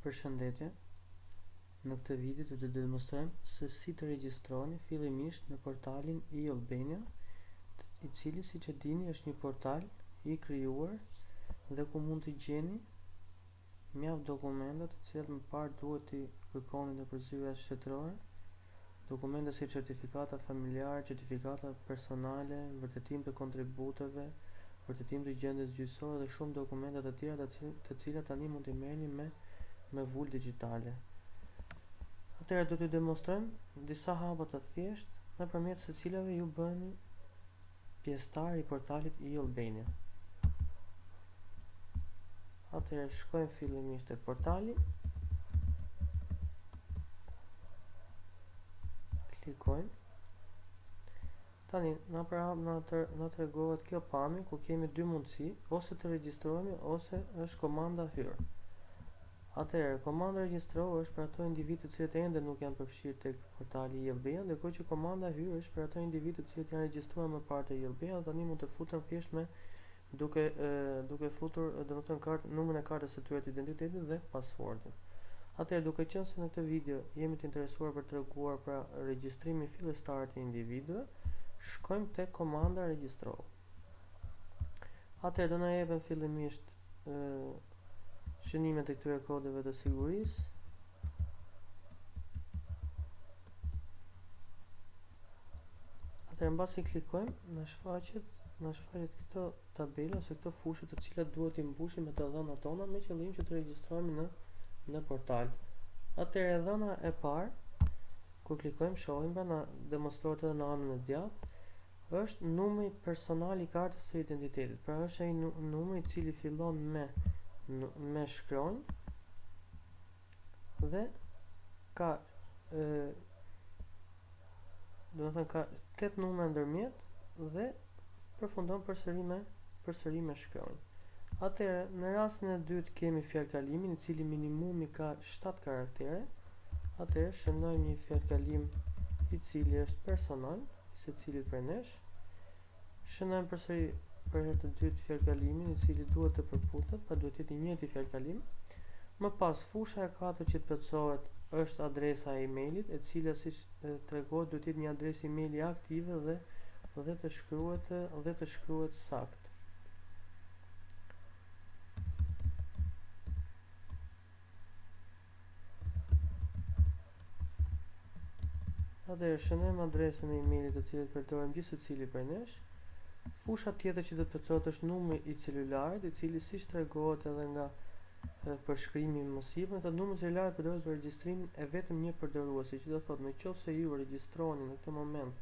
Përshëndetje. Në këtë video do të demonstrojmë se si të regjistroni fillimisht në portalin e-Albania, i cili siç e dini është një portal i krijuar dhe ku mund të gjeni mjaft dokumenta të cilat më parë duhet t'i kërkoni në përzierje shtetërore, dokumente si certifikata familjare, certifikata personale, vërtetim të kontributeve, vërtetim të gjendjes gjyqësore dhe shumë dokumente të tjera të cilat tani mund t'i merrni me vulë digjitale. Atëherë do t'ju demonstrojmë disa hapa të thjeshtë nëpërmjet se cilave ju bëheni pjesëtar i portalit e-Albania. Atëherë shkojmë fillimisht te portali. Klikojmë. Tani na tregohet kjo pamje ku kemi dy mundësi, ose të regjistrohemi ose është komanda hyr. Atëherë, komanda regjistro është për ato individë të cilët ende nuk janë përfshirë tek portali e-Albania, ndërkohë që komanda hyr është për ato individë të cilët janë regjistruar më parë te e-Albania dhe tani mund të futen thjesht me duke futur, domethënë numrin e kartës së tyre të identitetit dhe passwordin. Atëherë, duke qenë se në këtë video jemi të interesuar për treguar pra regjistrimin fillestar të individëve, shkojmë tek komanda regjistro. Atëherë do na jepen fillimisht shënimet e këtyre kodeve të sigurisë. Atëherë mbasi klikojmë, na shfaqet këto tabela ose këto fushë të cilat duhet i mbushim me të dhënat tona me qëllim që të regjistrohemi në portal. Atëherë dhëna e parë, kur klikojmë shohim pra na demonstrohet edhe në anën e djathtë, është numri personal i kartës së identitetit. Pra është ai numri i cili fillon me shkronjë dhe ka ka 8 numra ndërmjet dhe përfundon përsëri me shkronjë. Atëherë, në rastin e dytë kemi fjalkalimin i cili minimumi ka 7 karaktere. Atëherë shënojmë një fjalkalim i cili është personal, i secilit prej nesh. Shënojmë përsëri për herë të dytë fjalkalimin i cili duhet të përputhet, pa duhet të jetë i njëjti fjalkalim. Më pas fusha e katërt që të plotësohet është adresa e emailit, e cila siç tregohet duhet të jetë një adresë emaili aktive dhe të shkruhet sakt. Atëherë shënojmë adresën e emailit të cilën përdorim gjithë secili prej nesh. Fusha tjetër që do të plotësohet është numri i celularit, i cili siç tregohet edhe nga përshkrimi më sipër, numri i celularit përdoret për regjistrimin e vetëm një përdoruesi, që do thotë nëse ju regjistroheni në këtë moment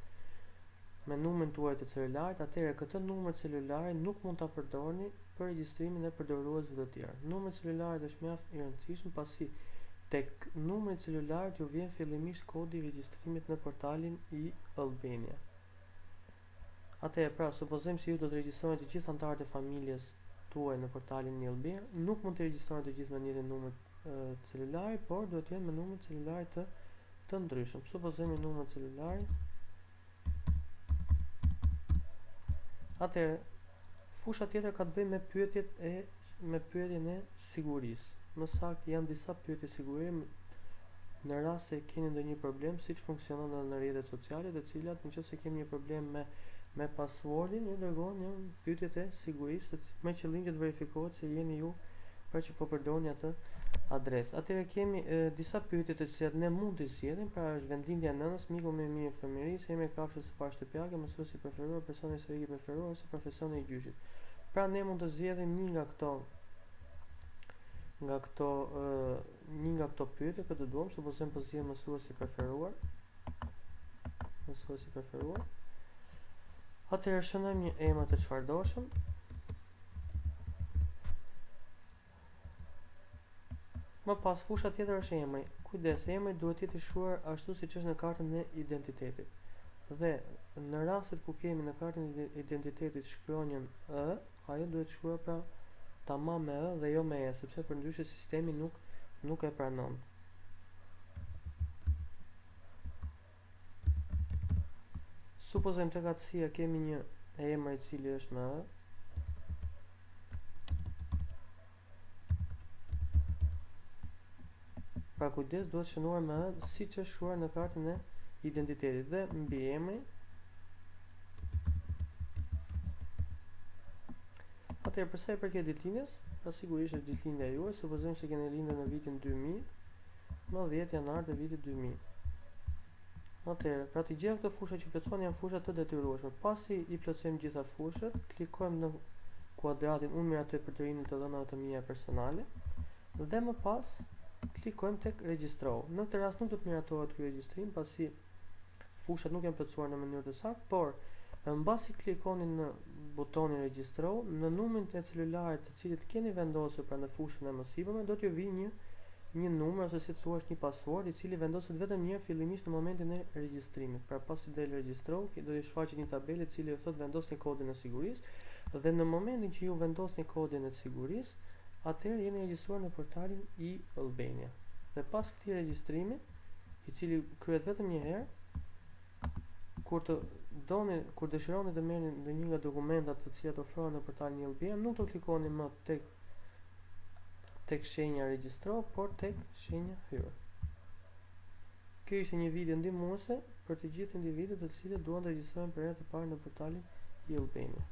me numrin tuaj të celularit, atëherë këtë numër celulari nuk mund ta përdorni për regjistrimin e përdoruesve të tjerë. Numri i celularit është mjaft i rëndësishëm pasi tek numri i celularit ju vjen fillimisht kodi i regjistrimit në portalin e-Albania. Atëherë, pra, supozojmë se ju do të regjistroheni të gjithë anëtarët e familjes tuaj në portalin e-Albania, nuk mund të regjistrohen të gjithë me njëjtin numër celulari, por duhet të jenë me numër celulari të ndryshëm. Supozojmë një numër celulari. Atëherë, fusha tjetër ka të bëjë me pyetjen e sigurisë. Më saktë janë disa pyetje sigurie në rast se keni ndonjë problem, siç funksionon edhe në rrjetet sociale, të cilat nëse kemi një problem me passwordin, ju dërgojnë një pyetje të sigurisë me qëllim që të verifikohet se jeni ju pra që po përdorni atë adresë. Atëherë kemi disa pyetje të cilat ne mund t'i zgjedhim, pra është vendlindja e nënës, miku më i mirë i fëmijërisë, emri i kafshës së parashtëpiake, mësuesi i preferuar, personi historik i preferuar ose profesioni i gjyqit. Pra ne mund të zgjedhim një nga këto pyetje që do duam, supozojmë po zgjedhim mësuesi i preferuar. Atëherë shënojmë një emër të çfarëdoshëm. Më pas fusha tjetër është emri. Kujdes, emri duhet të jetë i shkruar ashtu siç është në kartën e identitetit. Dhe në rastet ku kemi në kartën e identitetit shkronjën ë, ajo duhet shkruar pra tamam me ë dhe jo me e, sepse përndryshe sistemi nuk e pranon. Supozojmë tek atësia kemi një emër i cili është me ë. Pra kujdes, duhet shënuar me siç është shkruar në kartën e identitetit dhe mbi emri. Atëherë përsa i përket ditëlindjes, pra sigurisht është ditëlindja juaj, supozojmë se keni lindur në vitin 2000, në 10 janar të vitit 2000. Atëherë, pra të gjitha këto fusha që plotësoni janë fusha të detyrueshme. Pasi i plotësojmë gjitha fushat, klikojmë në kuadratin unë miratoj për të rinjë të dhënave të mia personale dhe më pas klikojmë tek regjistrohu. Në këtë rast nuk do të miratohet ky regjistrim pasi fushat nuk janë plotësuar në mënyrë të saktë, por mbasi klikoni në butonin regjistrohu, në numrin e celularit të cilit keni vendosur pra në fushën e mësipërme, do t'ju vijë një numër ose si thuaç një password i cili vendoset vetëm një herë fillimisht në momentin e regjistrimit. Pra pasi del regjistrohu, do t'ju shfaqet një tabelë e cili ju thot vendosni kodin e sigurisë dhe në momentin që ju vendosni kodin e sigurisë, atëherë jeni regjistruar në portalin e-Albania. Dhe pas këtij regjistrimi, i cili kryhet vetëm një herë, kur dëshironi të merrni ndonjë nga dokumentat të cilat ofrohen në portalin e-Albania, nuk do klikoni më tek shenja regjistro, por tek shenja hyr. Kjo ishte një video ndihmuese për të gjithë individët të cilët duan të regjistrohen për herë të parë në portalin e-Albania.